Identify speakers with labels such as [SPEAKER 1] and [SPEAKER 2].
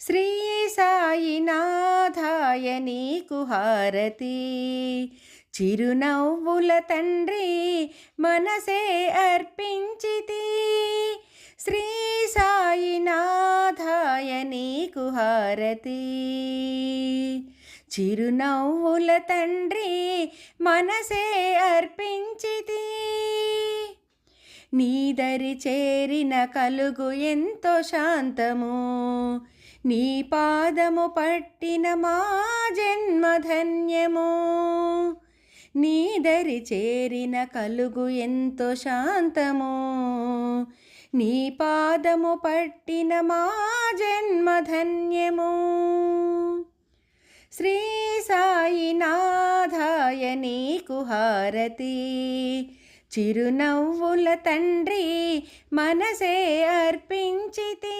[SPEAKER 1] శ్రీ సాయినాథాయ నీకు హారతి, చిరునవ్వుల తండ్రి మనసే అర్పించితి. శ్రీ సాయినాథాయ నీకు హారతి, చిరునవ్వుల తండ్రి మనసే అర్పించితి. నీదరి చేరిన కలుగు ఎంతో శాంతము, నీ పాదము పట్టిన మా జన్మధన్యము. నీదరి చేరిన కలుగు ఎంతో శాంతము, నీ పాదము పట్టిన మా జన్మధన్యము. శ్రీ సాయినాథాయ నీకు హారతి, చిరునవ్వుల తండ్రి మనసే అర్పించితి.